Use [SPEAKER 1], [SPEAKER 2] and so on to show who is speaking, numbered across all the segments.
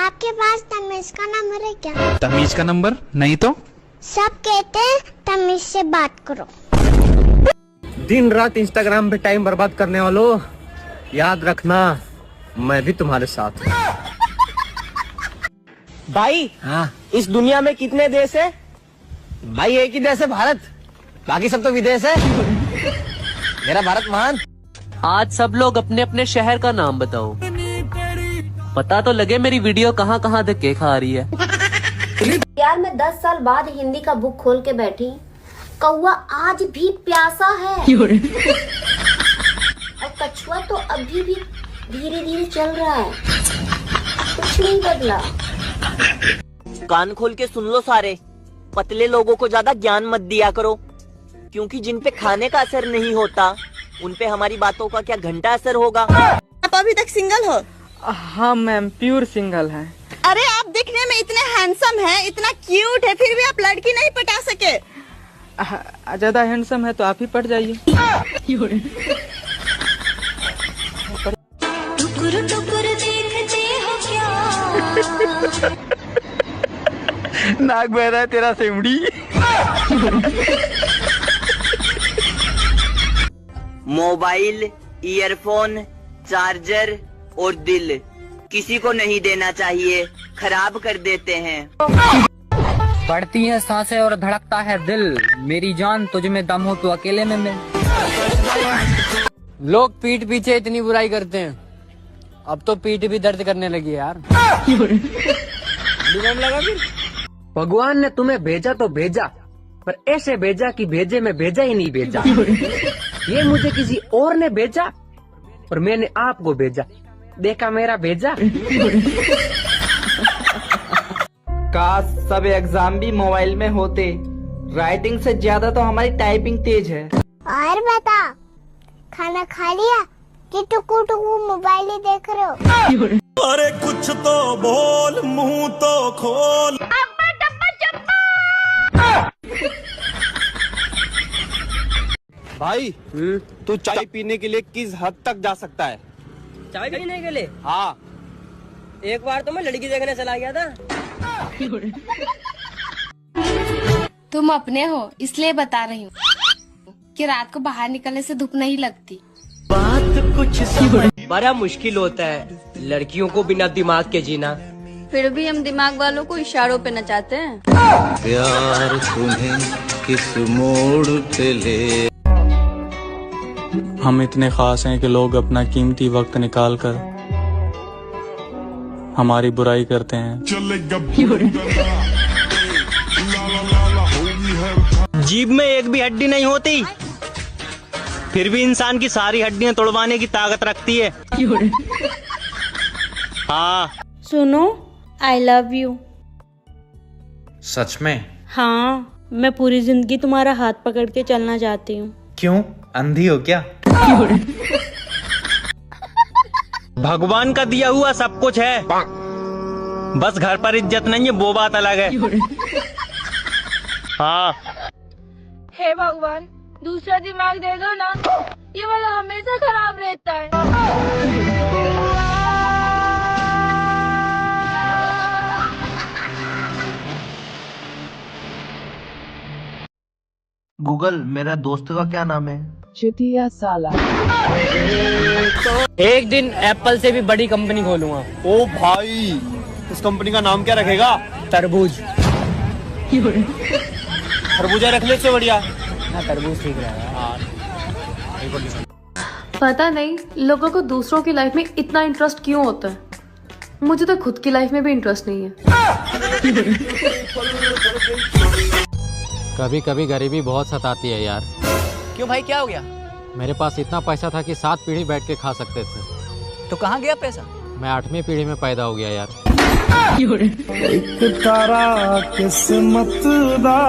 [SPEAKER 1] आपके पास तमीज का नंबर है क्या?
[SPEAKER 2] तमीज का नंबर नहीं तो?
[SPEAKER 1] सब कहते हैं तमीज से बात करो।
[SPEAKER 3] दिन रात इंस्टाग्राम पे टाइम बर्बाद करने वालों, याद रखना मैं भी तुम्हारे साथ हूँ।
[SPEAKER 4] भाई
[SPEAKER 3] हाँ
[SPEAKER 4] इस दुनिया में कितने देश है?
[SPEAKER 3] भाई, एक ही देश है भारत, बाकी सब तो विदेश है। मेरा भारत महान।
[SPEAKER 5] आज सब लोग अपने अपने शहर का नाम बताओ, पता तो लगे मेरी वीडियो कहाँ कहाँ धक्के खा रही है।
[SPEAKER 6] यार मैं 10 साल बाद हिंदी का बुक खोल के बैठी, कौवा आज भी प्यासा है और कछुआ तो अभी भी धीरे धीरे चल रहा है, कुछ नहीं बदला।
[SPEAKER 7] कान खोल के सुन लो सारे, पतले लोगों को ज्यादा ज्ञान मत दिया करो, क्योंकि जिन पे खाने का असर नहीं होता उन पे हमारी बातों का क्या घंटा असर होगा।
[SPEAKER 8] आप अभी तक सिंगल हो?
[SPEAKER 4] हाँ मैम, प्योर सिंगल है।
[SPEAKER 8] अरे आप दिखने में इतने हैंडसम हैं, इतना क्यूट है, फिर भी आप लड़की नहीं पटा सके।
[SPEAKER 4] ज्यादा हैंडसम है तो आप ही पट जाइए।
[SPEAKER 6] टुकुर टुकुर देखते हो क्या?
[SPEAKER 2] नाक बह रहा है तेरा सेमड़ी।
[SPEAKER 7] मोबाइल, ईयरफोन, चार्जर और दिल किसी को नहीं देना चाहिए, खराब कर देते हैं।
[SPEAKER 9] बढ़ती है सांसें और धड़कता है दिल, मेरी जान तुझ में दम हो तो अकेले में मैं। लोग पीठ पीछे इतनी बुराई करते हैं, अब तो पीठ भी दर्द करने लगी है यार।
[SPEAKER 4] लगा फिर? भगवान ने तुम्हें भेजा तो भेजा, पर ऐसे भेजा कि भेजे में भेजा ही नहीं भेजा। ये मुझे किसी और ने भेजा और मैंने आपको भेजा, देखा मेरा भेजा।
[SPEAKER 10] काश सब एग्जाम भी मोबाइल में होते, राइटिंग से ज्यादा तो हमारी टाइपिंग तेज है।
[SPEAKER 1] और बता, खाना खा लिया कि टुकु टुकु मोबाइल ही देख रहे हो?
[SPEAKER 11] अरे कुछ तो बोल, मुंह तो खोल।
[SPEAKER 3] भाई तू चाय पीने के लिए किस हद तक जा सकता है?
[SPEAKER 4] चाय पीने के लिए?
[SPEAKER 3] हाँ,
[SPEAKER 4] एक बार तो मैं लड़की देखने चला गया था।
[SPEAKER 12] तुम अपने हो इसलिए बता रही हूँ कि रात को बाहर निकलने से धूप नहीं लगती।
[SPEAKER 4] बात कुछ बड़ा मुश्किल होता है लड़कियों को बिना दिमाग के जीना,
[SPEAKER 8] फिर भी हम दिमाग वालों को इशारों पे नचाते हैं।
[SPEAKER 11] प्यार तुम्हें किस मोड़ पे ले।
[SPEAKER 13] हम इतने खास हैं कि लोग अपना कीमती वक्त निकाल कर हमारी बुराई करते हैं।
[SPEAKER 10] जीभ में एक भी हड्डी नहीं होती, फिर भी इंसान की सारी हड्डियां तोड़वाने की ताकत रखती है। हाँ
[SPEAKER 12] सुनो, आई लव यू।
[SPEAKER 2] सच में?
[SPEAKER 12] हाँ, मैं पूरी जिंदगी तुम्हारा हाथ पकड़ के चलना चाहती हूँ।
[SPEAKER 2] क्यों, अंधी हो क्या?
[SPEAKER 10] भगवान का दिया हुआ सब कुछ है, बस घर पर इज्जत नहीं है, वो बात अलग है। हाँ।
[SPEAKER 12] हे भगवान, दूसरा दिमाग दे दो ना, ये वाला हमेशा खराब रहता है।
[SPEAKER 3] गूगल मेरा दोस्त का क्या नाम है?
[SPEAKER 9] चुतिया साला। एक दिन एप्पल से भी बड़ी कंपनी खोलूंगा।
[SPEAKER 3] ओ भाई, इस कंपनी का नाम क्या रखेगा?
[SPEAKER 9] तरबूज।
[SPEAKER 3] खरबूजा रख ले, से बढ़िया।
[SPEAKER 9] हाँ, तरबूज ठीक रहेगा।
[SPEAKER 12] पता नहीं लोगों को दूसरों की लाइफ में इतना इंटरेस्ट क्यों होता है, मुझे तो खुद की लाइफ में भी इंटरेस्ट नहीं है।
[SPEAKER 9] कभी कभी गरीबी बहुत सताती है यार।
[SPEAKER 4] क्यों भाई, क्या हो गया?
[SPEAKER 9] मेरे पास इतना पैसा था कि 7 पीढ़ी बैठ के खा सकते थे।
[SPEAKER 4] तो कहाँ गया पैसा?
[SPEAKER 9] मैं 8वीं पीढ़ी में पैदा हो गया यार।
[SPEAKER 11] एक तारा किस्मत दा।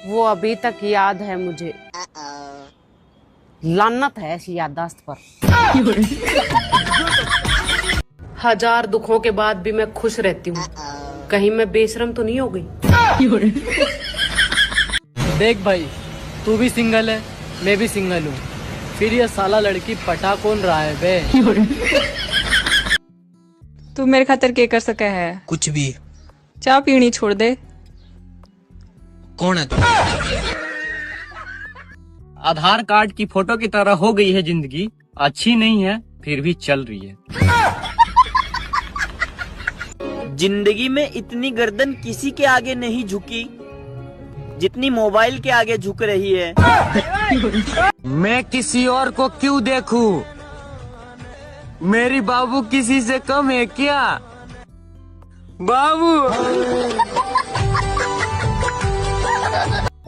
[SPEAKER 12] वो अभी तक याद है मुझे, लानत है ऐसी याददाश्त पर। हजार दुखों के बाद भी मैं खुश रहती हूँ, कहीं मैं बेशरम तो नहीं हो गई।
[SPEAKER 9] देख भाई, तू भी सिंगल है, मैं भी सिंगल हूँ, फिर ये साला लड़की पटा कौन रहा है बे?
[SPEAKER 12] तू मेरे खातिर के कर सके है?
[SPEAKER 9] कुछ भी।
[SPEAKER 12] चाय पीनी छोड़ दे।
[SPEAKER 9] कौन है तू?
[SPEAKER 3] आधार कार्ड की फोटो की तरह हो गई है जिंदगी, अच्छी नहीं है फिर भी चल रही है।
[SPEAKER 7] जिंदगी में इतनी गर्दन किसी के आगे नहीं झुकी जितनी मोबाइल के आगे झुक रही है।
[SPEAKER 4] मैं किसी और को क्यों देखूं? मेरी बाबू किसी से कम है क्या? बाबू।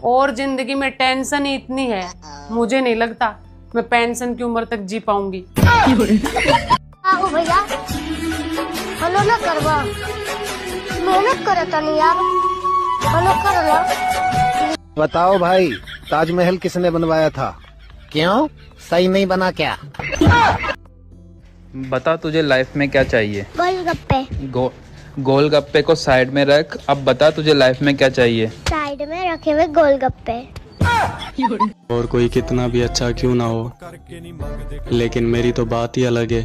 [SPEAKER 14] और जिंदगी में टेंशन ही इतनी है, मुझे नहीं लगता मैं पेंशन की उम्र तक जी पाऊंगी।
[SPEAKER 1] आओ भैया, हेलो ना करवा, मेहनत करे तनी यार, हेलो कर लो।
[SPEAKER 15] बताओ भाई, ताजमहल किसने बनवाया था? क्यों, सही नहीं बना क्या?
[SPEAKER 2] बता तुझे लाइफ में क्या चाहिए?
[SPEAKER 1] गोलगप्पे।
[SPEAKER 2] गोलगप्पे को साइड में रख, अब बता तुझे लाइफ में क्या चाहिए?
[SPEAKER 1] साइड में रखे हुए गोलगप्पे।
[SPEAKER 13] और कोई कितना भी अच्छा क्यों ना हो, लेकिन मेरी तो बात ही अलग है।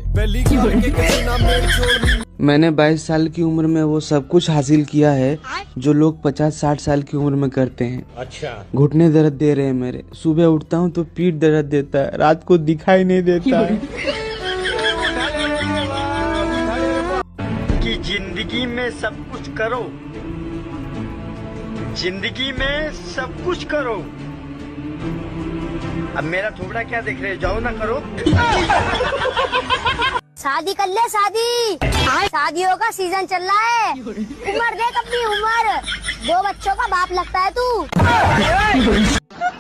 [SPEAKER 16] मैंने 22 साल की उम्र में वो सब कुछ हासिल किया है जो लोग 50-60 साल की उम्र में करते हैं।
[SPEAKER 3] अच्छा।
[SPEAKER 16] घुटने दर्द दे रहे हैं मेरे, सुबह उठता हूँ तो पीठ दर्द देता है, रात को दिखाई नहीं देता है।
[SPEAKER 17] कि जिंदगी में सब कुछ करो, जिंदगी में सब कुछ करो। अब मेरा थोबड़ा क्या देख रहे, जाओ ना करो।
[SPEAKER 1] शादी कर ले, शादी। शादियों का सीजन चल रहा है, उम्र देख अपनी उम्र, 2 बच्चों का बाप लगता है तू।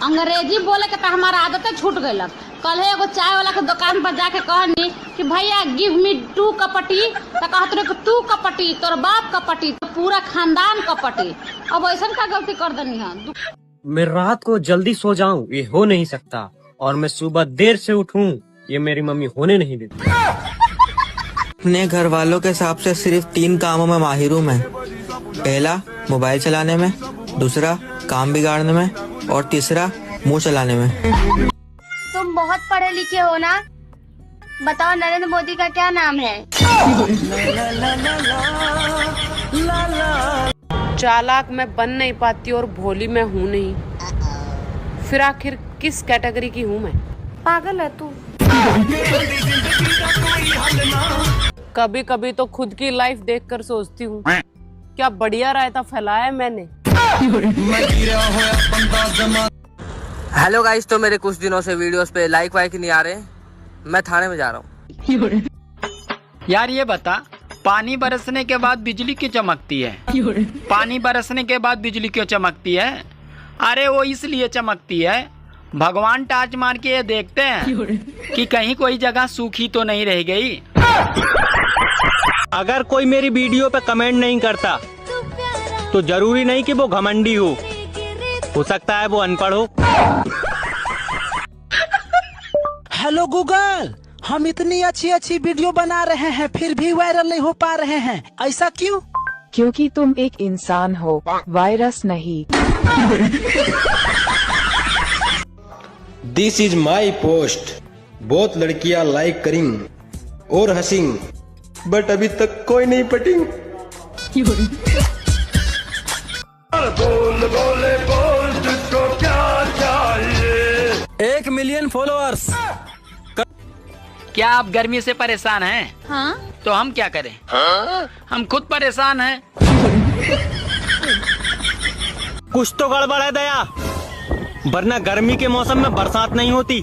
[SPEAKER 18] अंग्रेजी बोले के तो हमारा आदत छूट गई। कल है एगो चाय वाला के दुकान पर जाके कहनी कि भैया गिव मी 2 कपटी, तो कहत रहे कि तू कपटी, तोर बाप कपटी, तो पूरा खानदान कपटी। अब ऐसा का गलती कर देनी है?
[SPEAKER 3] मैं रात को जल्दी सो जाऊं ये हो नहीं सकता, और मैं सुबह देर से उठूं ये मेरी मम्मी होने नहीं देती।
[SPEAKER 19] अपने घर वालों के हिसाब से सिर्फ 3 कामों में माहिर हूँ मैं। पहला मोबाइल चलाने में, दूसरा काम बिगाड़ने में, और तीसरा मुंह चलाने में।
[SPEAKER 1] तुम बहुत पढ़े लिखे हो ना? बताओ नरेंद्र मोदी का क्या नाम है?
[SPEAKER 14] चालाक मैं बन नहीं पाती और भोली मैं हूँ नहीं, फिर आखिर किस कैटेगरी की हूँ मैं? पागल है तू। कभी कभी तो खुद की लाइफ देखकर सोचती हूँ क्या बढ़िया रायता फैलाया मैंने।
[SPEAKER 4] हेलो गाइस, तो मेरे कुछ दिनों से वीडियोस पे लाइक वाइक नहीं आ रहे, मैं थाने में जा रहा हूँ।
[SPEAKER 20] यार ये बता, पानी बरसने के बाद बिजली क्यों चमकती है? पानी बरसने के बाद बिजली क्यों चमकती है? अरे वो इसलिए चमकती है, भगवान टार्च मार के ये देखते हैं कि कहीं कोई जगह सूखी तो नहीं रह गई।
[SPEAKER 10] अगर कोई मेरी वीडियो पे कमेंट नहीं करता तो जरूरी नहीं कि वो घमंडी हो सकता है वो अनपढ़ हो।
[SPEAKER 21] हेलो गूगल, हम इतनी अच्छी अच्छी वीडियो बना रहे हैं फिर भी वायरल नहीं हो पा रहे हैं, ऐसा क्यों?
[SPEAKER 22] क्योंकि तुम एक इंसान हो, वायरस नहीं।
[SPEAKER 23] This is my post. बहुत लड़कियां लाइक करिंग और हंसिंग, बट अभी तक कोई नहीं पटिंग।
[SPEAKER 11] बोल तुझको क्या चाहिए?
[SPEAKER 20] 1 मिलियन फॉलोअर्स। क्या आप गर्मी से परेशान हैं?
[SPEAKER 18] हाँ?
[SPEAKER 20] तो हम क्या करें?
[SPEAKER 11] हाँ?
[SPEAKER 20] हम खुद परेशान हैं।
[SPEAKER 10] कुछ तो गड़बड़ है दया, वरना गर्मी के मौसम में बरसात नहीं होती।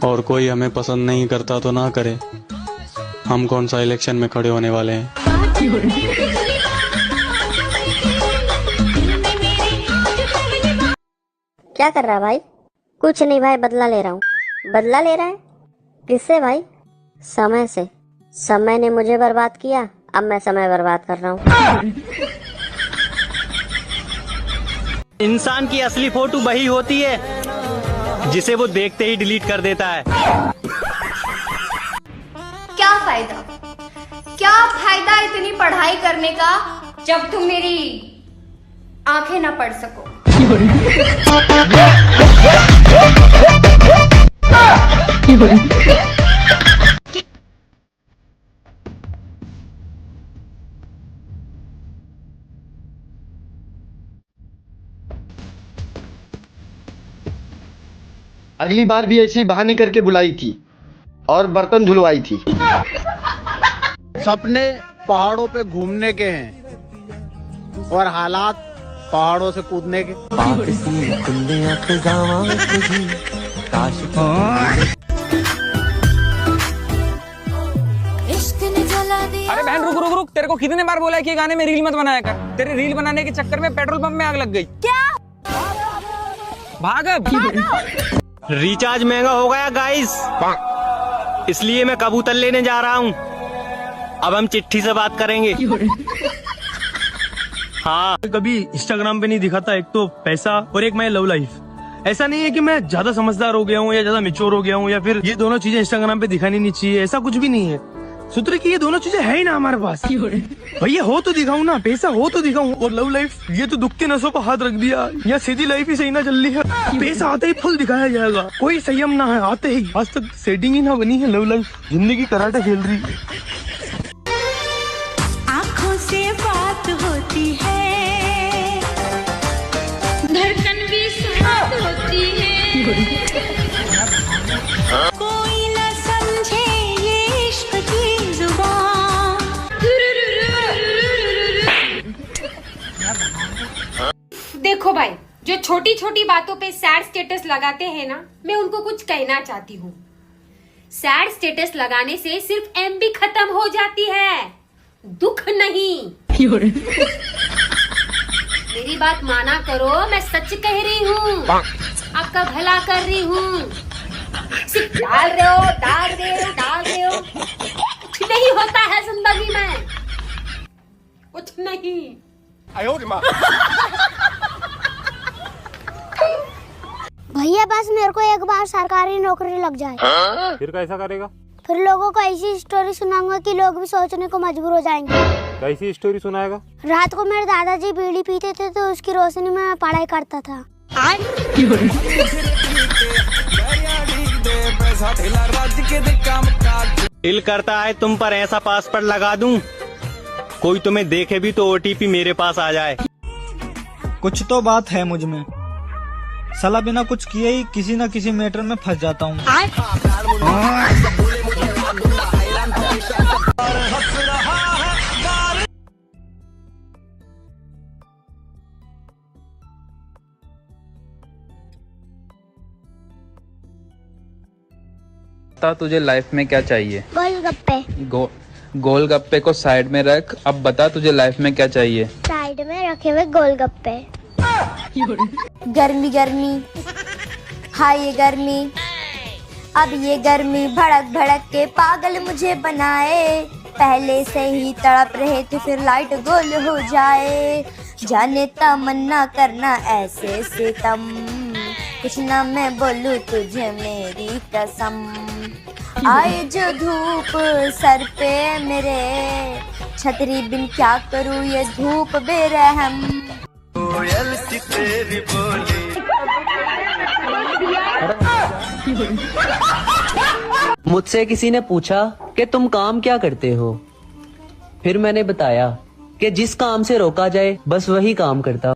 [SPEAKER 13] और कोई हमें पसंद नहीं करता तो ना करे, हम कौन सा इलेक्शन में खड़े होने वाले हैं।
[SPEAKER 6] क्या कर रहा है भाई? कुछ नहीं भाई, बदला ले रहा हूँ। बदला ले रहा है? किससे भाई? समय से। समय ने मुझे बर्बाद किया, अब मैं समय बर्बाद कर रहा हूँ।
[SPEAKER 10] इंसान की असली फोटो वही होती है जिसे वो देखते ही डिलीट कर देता है।
[SPEAKER 24] क्या फायदा, क्या फायदा इतनी पढ़ाई करने का जब तुम मेरी आंखें ना पढ़ सको।
[SPEAKER 15] अगली बार भी ऐसे ही बहाने करके बुलाई थी और बर्तन धुलवाई थी।
[SPEAKER 21] सपने पहाड़ों पे घूमने के हैं और हालात पहाड़ों से कूदने के।
[SPEAKER 5] अरे बहन रुक रुक रुक, तेरे को कितने बार बोला है कि गाने में रील मत बनाया कर। तेरे रील बनाने के चक्कर में पेट्रोल पंप में आग लग गई।
[SPEAKER 1] क्या?
[SPEAKER 5] भाग अब।
[SPEAKER 10] रिचार्ज महंगा हो गया गाइस, इसलिए मैं कबूतर लेने जा रहा हूँ। अब हम चिट्ठी से बात करेंगे। हाँ,
[SPEAKER 8] कभी इंस्टाग्राम पे नहीं दिखाता, एक तो पैसा और एक मैं लव लाइफ। ऐसा नहीं है कि मैं ज्यादा समझदार हो गया हूँ या ज्यादा मैच्योर हो गया हूँ या फिर ये दोनों चीजें इंस्टाग्राम पे दिखानी नहीं चाहिए, ऐसा कुछ भी नहीं है। सूत्र की ये दोनों चीजें है ही ना हमारे पास। भैया हो तो दिखाऊं ना, पैसा हो तो दिखाऊं, और लव लाइफ ये तो दुख के नसों को हाथ रख दिया। या सीधी लाइफ ही सही ना चल रही है, पैसा आते ही फुल दिखाया जाएगा, कोई संयम ना है आते ही। आज तक सेटिंग ही ना बनी है लव लाइफ, जिंदगी कराटे खेल रही।
[SPEAKER 9] आँखों से बात होती है, धड़कन भी साथ होती है, कोई न समझे ये इश्क की जुबान।
[SPEAKER 12] देखो भाई, जो छोटी छोटी बातों पे सैड स्टेटस लगाते हैं ना, मैं उनको कुछ कहना चाहती हूँ। सैड स्टेटस लगाने से सिर्फ एमबी खत्म हो जाती है, दुख नहीं। मेरी बात माना करो, मैं सच कह रही हूँ, आपका भला कर रही हूँ। सिर्फ डाल रहे हो, डाल रहे हो, डाल रहे हो, कुछ नहीं होता है जिंदगी में, कुछ नहीं।
[SPEAKER 1] भैया बस मेरे को एक बार सरकारी नौकरी लग जाए।
[SPEAKER 25] फिर कैसा करेगा?
[SPEAKER 1] फिर लोगों को ऐसी स्टोरी सुनाऊंगा कि लोग भी सोचने को मजबूर हो जाएंगे।
[SPEAKER 25] कैसी स्टोरी सुनाएगा?
[SPEAKER 1] रात को मेरे दादाजी बीड़ी पीते थे तो उसकी रोशनी में मैं पढ़ाई करता था।
[SPEAKER 10] दिल करता है तुम पर ऐसा पासवर्ड लगा दूं, कोई तुम्हें देखे भी तो ओटीपी मेरे पास आ जाए।
[SPEAKER 26] कुछ तो बात है मुझ में, साला बिना कुछ किए ही किसी न किसी मैटर में फंस जाता हूँ।
[SPEAKER 2] बता तुझे लाइफ में क्या चाहिए?
[SPEAKER 1] गोलगप्पे।
[SPEAKER 2] गोलगप्पे को साइड में रख, अब बता तुझे लाइफ में क्या चाहिए?
[SPEAKER 1] साइड में रखे हुए गोलगप्पे। गर्मी गर्मी, हाय ये गर्मी, अब ये गर्मी भड़क भड़क के पागल मुझे बनाए। पहले से ही तड़प रहे थे फिर लाइट गोल हो जाए। जाने तमन्ना करना ऐसे सितम, कुछ ना मैं बोलूं तुझे मेरी कसम। आए जो धूप सर पे मेरे, छतरी बिन क्या करूं ये धूप बेरहम।
[SPEAKER 11] कोयल की तेरी बोली।
[SPEAKER 4] मुझसे किसी ने पूछा कि तुम काम क्या करते हो, फिर मैंने बताया कि जिस काम से रोका जाए बस वही काम करता।